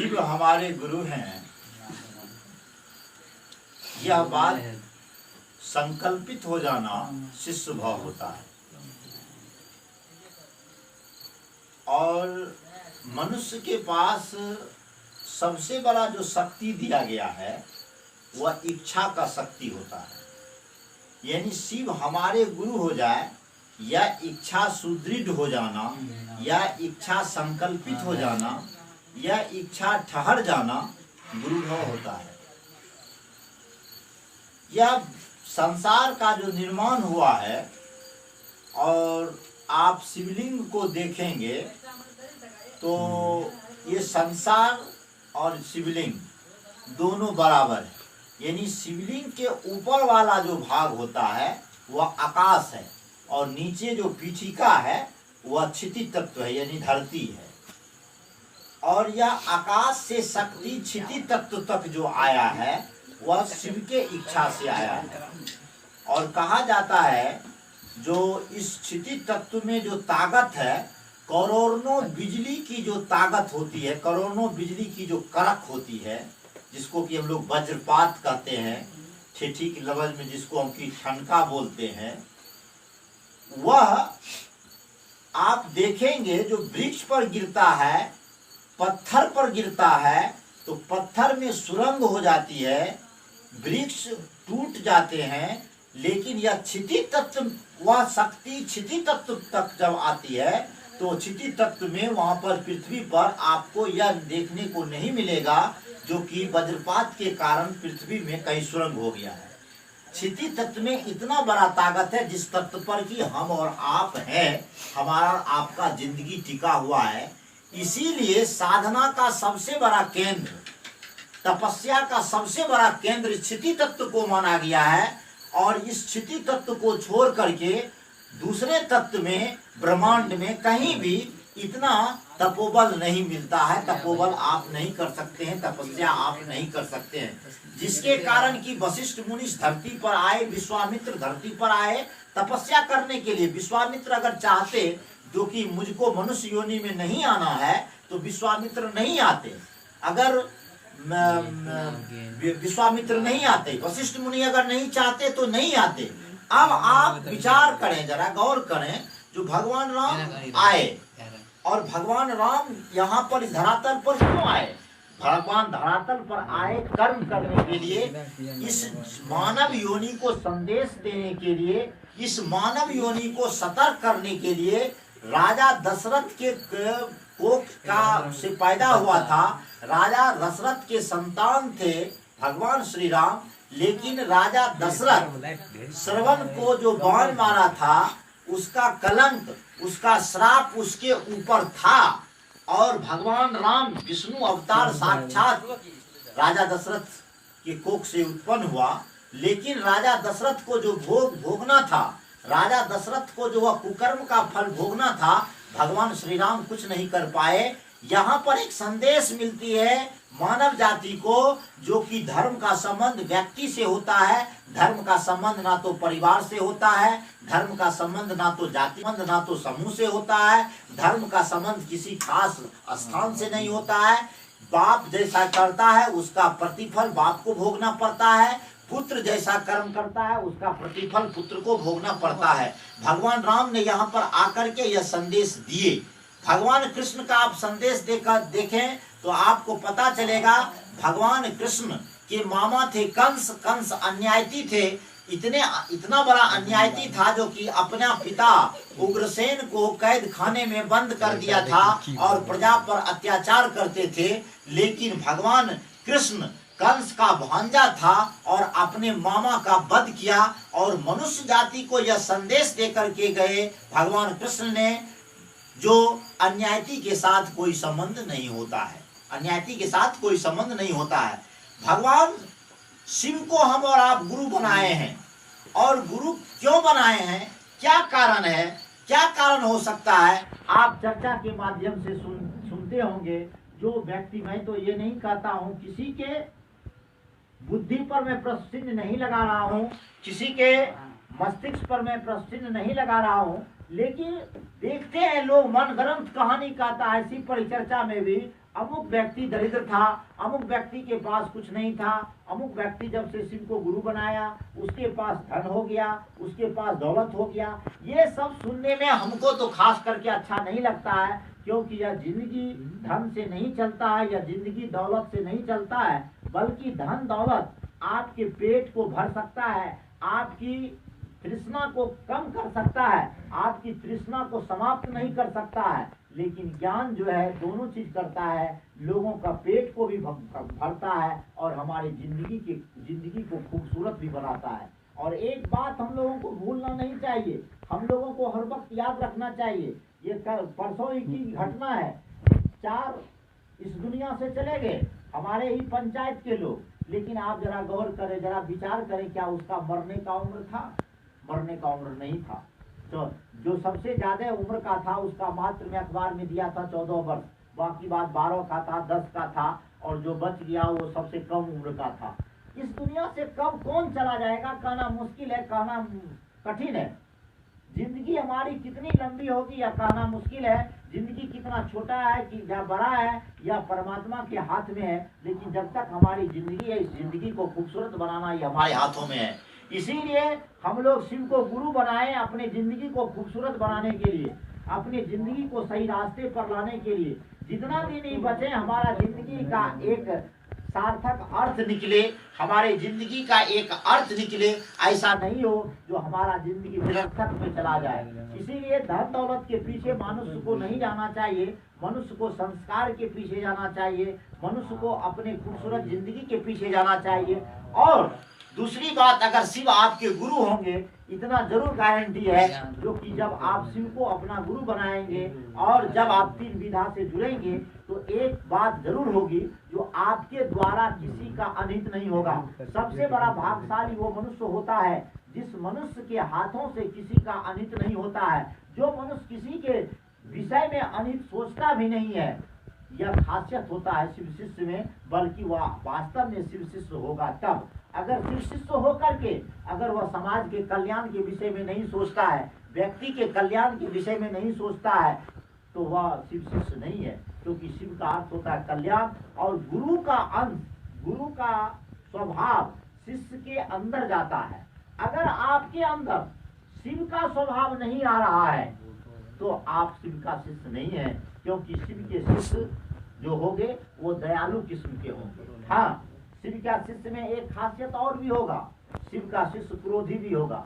शिव हमारे गुरु हैं, यह बात संकल्पित हो जाना शिष्य भाव होता है। और मनुष्य के पास सबसे बड़ा जो शक्ति दिया गया है वह इच्छा का शक्ति होता है। यानी शिव हमारे गुरु हो जाए, या इच्छा सुदृढ़ हो जाना, या इच्छा संकल्पित हो जाना, या इच्छा ठहर जाना गुरु भाव होता है। यह संसार का जो निर्माण हुआ है, और आप शिवलिंग को देखेंगे तो ये संसार और शिवलिंग दोनों बराबर है। यानी शिवलिंग के ऊपर वाला जो भाग होता है वह आकाश है, और नीचे जो पीठिका है वह क्षिति तत्व है, यानी धरती है। और यह आकाश से शक्ति क्षिति तत्व तक जो आया है वह शिव के इच्छा से आया है। और कहा जाता है जो इस क्षिति तत्व में जो ताकत है, करोड़ों बिजली की जो ताकत होती है, करोड़ों बिजली की जो कड़क होती है, जिसको कि हम लोग वज्रपात कहते हैं, ठेठी के लफ्ज में जिसको हम की ठनका बोलते हैं, वह आप देखेंगे जो वृक्ष पर गिरता है, पत्थर पर गिरता है तो पत्थर में सुरंग हो जाती है, वृक्ष टूट जाते हैं। लेकिन यह क्षिति तत्व, वह शक्ति क्षिति तत्व तक जब आती है तो क्षिति तत्व में वहां पर पृथ्वी पर आपको यह देखने को नहीं मिलेगा जो कि वज्रपात के कारण पृथ्वी में कहीं सुरंग हो गया है। क्षिति तत्व में इतना बड़ा ताकत है जिस तत्व पर कि हम और आप हैं, हमारा आपका जिंदगी टिका हुआ है। इसीलिए साधना का सबसे बड़ा केंद्र, तपस्या का सबसे बड़ा केंद्र क्षिति तत्व को माना गया है। और इस क्षिति तत्व को छोड़ करके दूसरे तत्व में, ब्रह्मांड में कहीं भी इतना तपोबल नहीं मिलता है। तपोबल आप नहीं कर सकते हैं, तपस्या आप नहीं कर सकते हैं, जिसके कारण कि वशिष्ठ मुनि धरती पर आए, विश्वामित्र धरती पर आए तपस्या करने के लिए। विश्वामित्र अगर चाहते जो कि मुझको मनुष्य योनि में नहीं आना है तो विश्वामित्र नहीं आते। अगर विश्वामित्र नहीं आते, वशिष्ठ मुनि अगर नहीं चाहते तो नहीं आते। अब आप विचार करें, जरा गौर करें, जो भगवान राम आए, और भगवान राम यहाँ पर धरातल पर क्यों आए? भगवान धरातल पर आए कर्म करने के लिए, इस मानव योनि को संदेश देने के लिए, इस मानव योनि को सतर्क करने के लिए। राजा दशरथ के कोख का से पैदा हुआ था, राजा दशरथ के संतान थे भगवान श्री राम। लेकिन राजा दशरथ श्रवण को जो बाण मारा था, उसका कलंक, उसका श्राप उसके ऊपर था। और भगवान राम विष्णु अवतार साक्षात राजा दशरथ के कोख से उत्पन्न हुआ। लेकिन राजा दशरथ को जो भोग भोगना था, राजा दशरथ को जो वह कुकर्म का फल भोगना था, भगवान श्री राम कुछ नहीं कर पाए। यहाँ पर एक संदेश मिलती है मानव जाति को, जो कि धर्म का संबंध व्यक्ति से होता है, धर्म का संबंध ना तो परिवार से होता है, धर्म का संबंध ना तो जाति संबंध ना तो समूह से होता है, धर्म का संबंध किसी खास स्थान से नहीं होता है। बाप जैसा करता है उसका प्रतिफल बाप को भोगना पड़ता है, पुत्र जैसा कर्म करता है उसका प्रतिफल पुत्र को भोगना पड़ता है। भगवान राम ने यहाँ पर आकर के यह संदेश दिए। भगवान कृष्ण का आप संदेश देकर देखें तो आपको पता चलेगा, भगवान कृष्ण के मामा थे कंस। कंस अन्यायी थे, इतना बड़ा अन्यायी था जो कि अपना पिता उग्रसेन को कैद खाने में बंद कर दिया था और प्रजा पर अत्याचार करते थे। लेकिन भगवान कृष्ण कंस का भांजा था और अपने मामा का वध किया, और मनुष्य जाति को यह संदेश देकर के गए भगवान कृष्ण ने, जो अन्यायी के साथ कोई संबंध नहीं होता है, अन्यायी के साथ कोई संबंध नहीं होता है। भगवान शिव को हम और आप गुरु बनाए हैं, और गुरु क्यों बनाए हैं, क्या कारण है, क्या कारण हो सकता है, आप चर्चा के माध्यम से सुनते होंगे। जो व्यक्ति, मैं तो ये नहीं कहता हूँ, किसी के बुद्धि पर मैं प्रश्न नहीं लगा रहा हूँ, किसी के मस्तिष्क पर मैं प्रश्न नहीं लगा रहा हूँ, लेकिन देखते हैं लोग मनगढ़ंत कहानी कहता है, इसी परिचर्चा में भी अमुक व्यक्ति दरिद्र था, अमुक व्यक्ति के पास कुछ नहीं था, अमुक व्यक्ति जब से शिव को गुरु बनाया उसके पास धन हो गया, उसके पास दौलत हो गया। ये सब सुनने में हमको तो खास करके अच्छा नहीं लगता है, क्योंकि यह जिंदगी धन से नहीं चलता है, यह जिंदगी दौलत से नहीं चलता है, बल्कि धन दौलत आपके पेट को भर सकता है, आपकी तृष्णा को कम कर सकता है, आपकी तृष्णा को समाप्त नहीं कर सकता है, लेकिन ज्ञान जो है दोनों चीज करता है, लोगों का पेट को भी भरता है और हमारी जिंदगी को खूबसूरत भी बनाता है। और एक बात हम लोगों को भूलना नहीं चाहिए, हम लोगों को हर वक्त याद रखना चाहिए, ये परसों की घटना है, 4 इस दुनिया से चले गए, हमारे ही पंचायत के लोग, लेकिन आप जरा गौर करें, जरा विचार करें, क्या उसका मरने का उम्र था? मरने का उम्र नहीं था। तो जो सबसे ज्यादा उम्र का था उसका मात्र में अखबार में दिया था 14 वर्ष, बाकी बात 12 का था, 10 का था, और जो बच गया वो सबसे कम उम्र का था। इस दुनिया से कब कौन चला जाएगा कहना मुश्किल है, कहना कठिन है। जिंदगी हमारी कितनी लंबी होगी यह कहना मुश्किल है, जिंदगी कितना छोटा है कि या बड़ा है या परमात्मा के हाथ में है, लेकिन जब तक हमारी जिंदगी है, इस जिंदगी को खूबसूरत बनाना ये हमारे हाथों में है। इसीलिए हम लोग शिव को गुरु बनाए, अपने जिंदगी को खूबसूरत बनाने के लिए, अपनी जिंदगी को सही रास्ते पर लाने के लिए। जितना दिन ही बचे हमारा जिंदगी का एक सार्थक अर्थ निकले, हमारे जिंदगी का एक अर्थ निकले, ऐसा नहीं हो जो हमारा जिंदगी निरर्थक में चला जाए। इसीलिए धन दौलत के पीछे मनुष्य को नहीं जाना चाहिए, मनुष्य को संस्कार के पीछे जाना चाहिए, मनुष्य को अपने खूबसूरत जिंदगी के पीछे जाना चाहिए। और दूसरी बात, अगर शिव आपके गुरु होंगे, इतना जरूर गारंटी है, जो कि जब आप शिव को अपना गुरु बनाएंगे और जब आप 3 विधा से जुड़ेंगे, तो एक बात जरूर होगी, जो आपके द्वारा किसी का अनित नहीं होगा। सबसे बड़ा भाग्यशाली वो मनुष्य होता है जिस मनुष्य के हाथों से किसी का अनित नहीं होता है, जो मनुष्य किसी के विषय में अनित सोचता भी नहीं है। यह खासियत होता है शिव शिष्य में, बल्कि वह वास्तव में शिव शिष्य होगा तब। अगर शिव शिष्य होकर के अगर वह समाज के कल्याण के विषय में नहीं सोचता है, व्यक्ति के कल्याण के विषय में नहीं सोचता है, तो वह शिव शिष्य नहीं है। क्योंकि शिव का अर्थ होता है कल्याण, और गुरु का अंश, गुरु का स्वभाव शिष्य के अंदर जाता है। अगर आपके अंदर शिव का स्वभाव नहीं आ रहा है तो आप शिव का शिष्य नहीं है, क्योंकि शिव के शिष्य जो होंगे वो दयालु किस्म के होंगे। हाँ, शिव का शिष्य में एक खासियत और भी होगा, शिव का शिष्य क्रोधी भी होगा।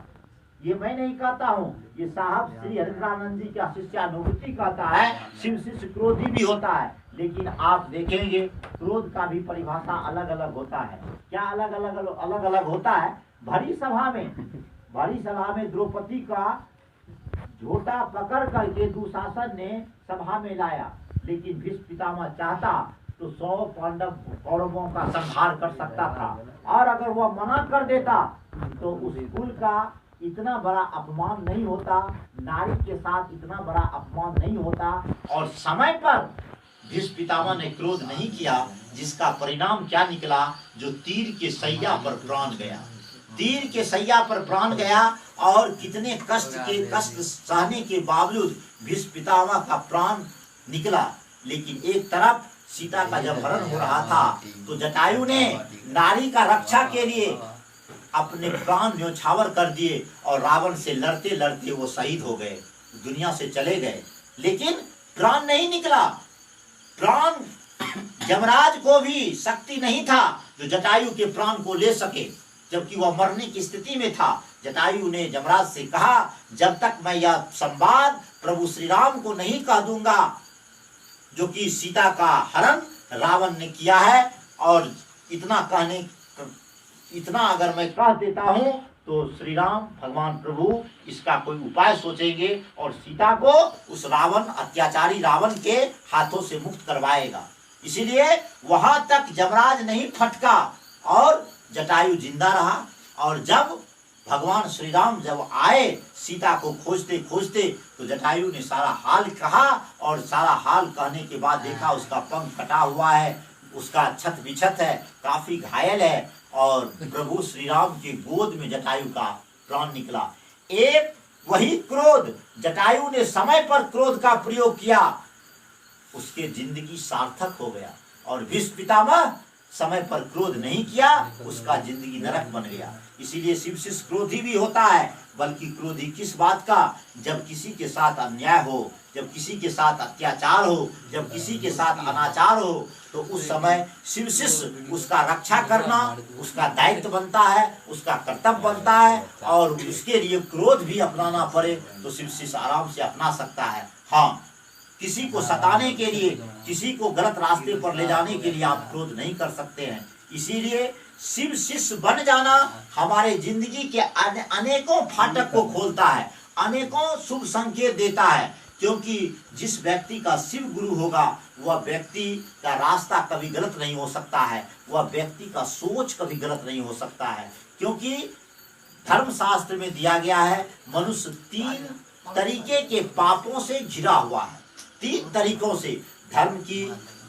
ये मैं नहीं कहता हूँ, ये साहब श्री हरिद्रानंद जी का शिष्यानुवृत्ति कहता है, शिव शिष्य क्रोधी भी होता है। लेकिन आप देखेंगे क्रोध का भी परिभाषा अलग अलग होता है। क्या अलग अलग होता है? भरी सभा में द्रौपदी का झोटा पकड़ करके दुशासन ने सभा में लाया, लेकिन भीष्म पितामह चाहता तो 100 पांडव कौरवों का संहार कर सकता था, और अगर वह मना कर देता तो उस कुल का इतना बड़ा अपमान नहीं होता, नारी के साथ इतना बड़ा अपमान नहीं होता। और समय पर भीष्म पितामह ने क्रोध नहीं किया, जिसका परिणाम क्या निकला? जो तीर के सैया पर प्राण गया, तीर के सैया पर प्राण गया, और कितने कष्ट सहने के बावजूद भीष्म पितामह का प्राण निकला। लेकिन एक तरफ सीता का जब हरण हो रहा था तो जटायु ने नारी का रक्षा के लिए अपने प्राण न्योछावर कर दिए, और रावण से लड़ते लड़ते वो शहीद हो गए, दुनिया से चले गए। लेकिन प्राण नहीं निकला, प्राण यमराज को भी शक्ति नहीं था जो जटायु के प्राण को ले सके, जबकि वह मरने की स्थिति में था। जटायु ने यमराज से कहा, जब तक मैं यह संवाद प्रभु श्री राम को नहीं कह दूंगा जो कि सीता का हरण रावण ने किया है, और इतना अगर मैं कह देता हूं तो श्री राम भगवान प्रभु इसका कोई उपाय सोचेंगे और सीता को उस रावण, अत्याचारी रावण के हाथों से मुक्त करवाएगा। इसीलिए वहां तक यमराज नहीं फटका और जटायु जिंदा रहा। और जब भगवान श्री राम जब आए सीता को खोजते खोजते, तो जटायु ने सारा हाल कहा, और सारा हाल कहने के बाद देखा उसका पंख कटा हुआ है, उसका छत बिछत है, काफी घायल है, और प्रभु श्री राम की गोद में जटायु का प्राण निकला। एक वही क्रोध, जटायु ने समय पर क्रोध का प्रयोग किया, उसके जिंदगी सार्थक हो गया। और भीष्म पितामह समय पर क्रोध नहीं किया, उसका जिंदगी नरक बन गया। इसीलिए शिव शिष्य क्रोधी भी होता है, बल्कि क्रोधी किस बात का, जब किसी के साथ अन्याय हो, जब किसी के साथ अत्याचार हो, जब किसी के साथ अनाचार हो, तो उस समय शिव शिष्य उसका रक्षा करना उसका दायित्व बनता है, उसका कर्तव्य बनता है। और उसके लिए क्रोध भी अपनाना पड़े तो शिव शिष्य आराम से अपना सकता है। हाँ, किसी को सताने के लिए, किसी को गलत रास्ते पर ले जाने के लिए आप क्रोध नहीं कर सकते हैं। इसीलिए शिव शिष्य बन जाना हमारे जिंदगी के अनेकों फाटक को खोलता है, अनेकों शुभ संकेत देता है। क्योंकि जिस व्यक्ति का शिव गुरु होगा, वह व्यक्ति का रास्ता कभी गलत नहीं हो सकता है, वह व्यक्ति का सोच कभी गलत नहीं हो सकता है। क्योंकि धर्मशास्त्र में दिया गया है, मनुष्य 3 तरीके के पापों से घिरा हुआ है। 3 तरीकों से। धर्म की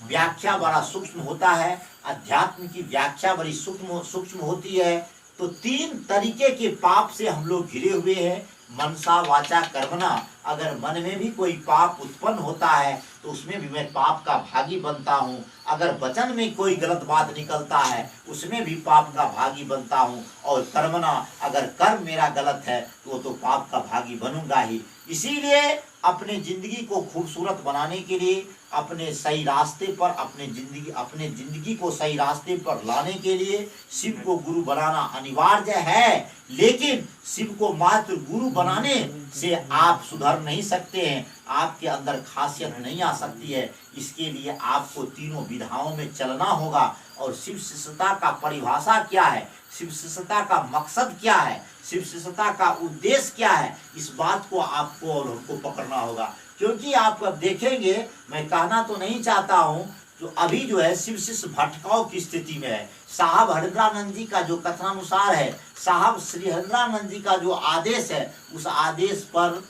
व्याख्या बड़ा सूक्ष्म होता है, अध्यात्म की व्याख्या बड़ी सूक्ष्म होती है। तो 3 तरीके के पाप से हम लोग घिरे हुए हैं। मनसा वाचा कर्मणा। अगर मन में भी कोई पाप उत्पन्न होता है तो उसमें भी मैं पाप का भागी बनता हूँ। अगर वचन में कोई गलत बात निकलता है उसमें भी पाप का भागी बनता हूँ। और कर्मणा, अगर कर्म मेरा गलत है तो पाप का भागी बनूंगा ही। इसीलिए अपने जिंदगी को खूबसूरत बनाने के लिए, अपने सही रास्ते पर, अपने जिंदगी को सही रास्ते पर लाने के लिए शिव को गुरु बनाना अनिवार्य है। लेकिन शिव को मात्र गुरु बनाने से आप सुधर नहीं सकते हैं, आपके अंदर खासियत नहीं आ सकती है। इसके लिए आपको तीनों विधाओं में चलना होगा। और शिव शिष्यता का परिभाषा क्या है, शिव शिष्यता का मकसद क्या है, शिव शिष्यता का उद्देश्य क्या है, इस बात को आपको और हमको पकड़ना होगा। क्योंकि आप अब देखेंगे, मैं कहना तो नहीं चाहता हूँ, तो अभी जो है शिव शिष्य भटकाव की स्थिति में है। साहब हरिंद्रानंद जी का जो कथनानुसार है, साहब श्री हरिंद्रानंद जी का जो आदेश है, उस आदेश पर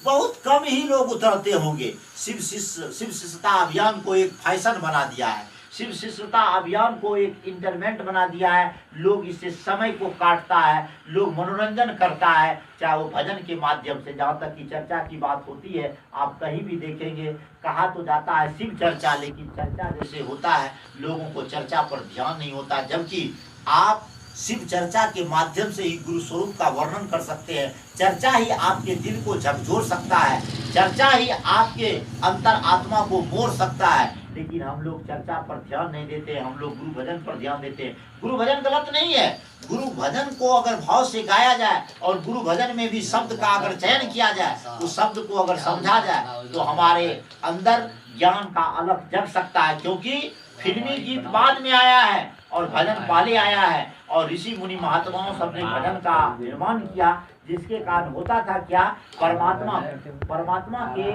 बहुत कम ही लोग उतरते होंगे। शिव शिष्यता अभियान को एक फैशन बना दिया है, शिव शिष्यता अभियान को एक इंटरमेंट बना दिया है। लोग इससे समय को काटता है, लोग मनोरंजन करता है, चाहे वो भजन के माध्यम से। जहाँ तक की चर्चा की बात होती है, आप कहीं भी देखेंगे कहा तो जाता है शिव चर्चा, लेकिन चर्चा जैसे होता है लोगों को चर्चा पर ध्यान नहीं होता। जबकि आप शिव चर्चा के माध्यम से ही गुरु स्वरूप का वर्णन कर सकते हैं। चर्चा ही आपके दिल को झकझोर सकता है, चर्चा ही आपके अंतर आत्मा को मोड़ सकता है। लेकिन हम लोग चर्चा पर ध्यान नहीं देते, हम लोग गुरु भजन पर ध्यान देते हैं। गुरु भजन गलत नहीं है, गुरु भजन को अगर भाव से गाया जाए और गुरु भजन में भी शब्द का अगर चयन किया जाए, उस शब्द को अगर समझा जाए, तो हमारे अंदर ज्ञान का अलग जग सकता है। क्योंकि फिल्मी गीत बाद में आया है और भजन पहले आया है। और ऋषि मुनि महात्माओं सबने भजन का निर्माण किया, जिसके कारण होता था क्या, परमात्मा के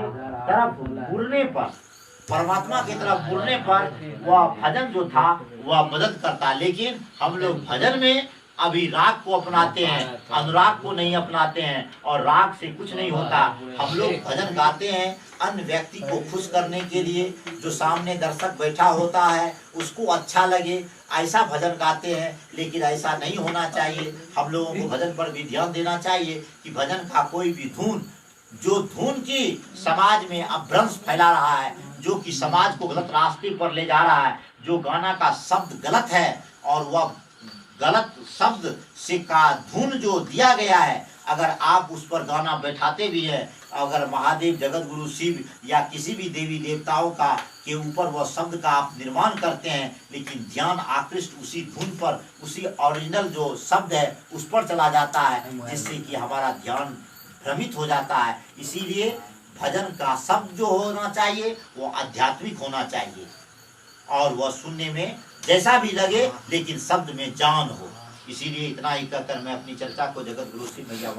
तरफ मुड़ने पर, परमात्मा की तरफ मुड़ने पर वह भजन जो था वह मदद करता। लेकिन हम लोग भजन में अभी राग को अपनाते हैं, अनुराग को नहीं अपनाते हैं, और राग से कुछ नहीं होता। हम लोग भजन गाते हैं अन्य व्यक्ति को खुश करने के लिए, जो सामने दर्शक बैठा होता है उसको अच्छा लगे, ऐसा भजन गाते हैं। लेकिन ऐसा नहीं होना चाहिए। हम लोगों को भजन पर भी ध्यान देना चाहिए कि भजन का कोई भी धुन, जो धुन की समाज में अभ्रंश फैला रहा है, जो कि समाज को गलत रास्ते पर ले जा रहा है, जो गाना का शब्द गलत है और वह गलत शब्द से का धुन जो दिया गया है, अगर आप उस पर गाना बैठाते भी हैं, अगर महादेव, जगत गुरु शिव या किसी भी देवी देवताओं का के ऊपर वह शब्द का आप निर्माण करते हैं, लेकिन ध्यान आकृष्ट उसी धुन पर, उसी ओरिजिनल जो शब्द है उस पर चला जाता है, जिससे कि हमारा ध्यान भ्रमित हो जाता है। इसीलिए भजन का शब्द जो होना चाहिए वो आध्यात्मिक होना चाहिए, और वह सुनने में जैसा भी लगे लेकिन शब्द में जान हो। इसीलिए इतना ही कहकर मैं अपनी चर्चा को जगत गुरु शिव मैया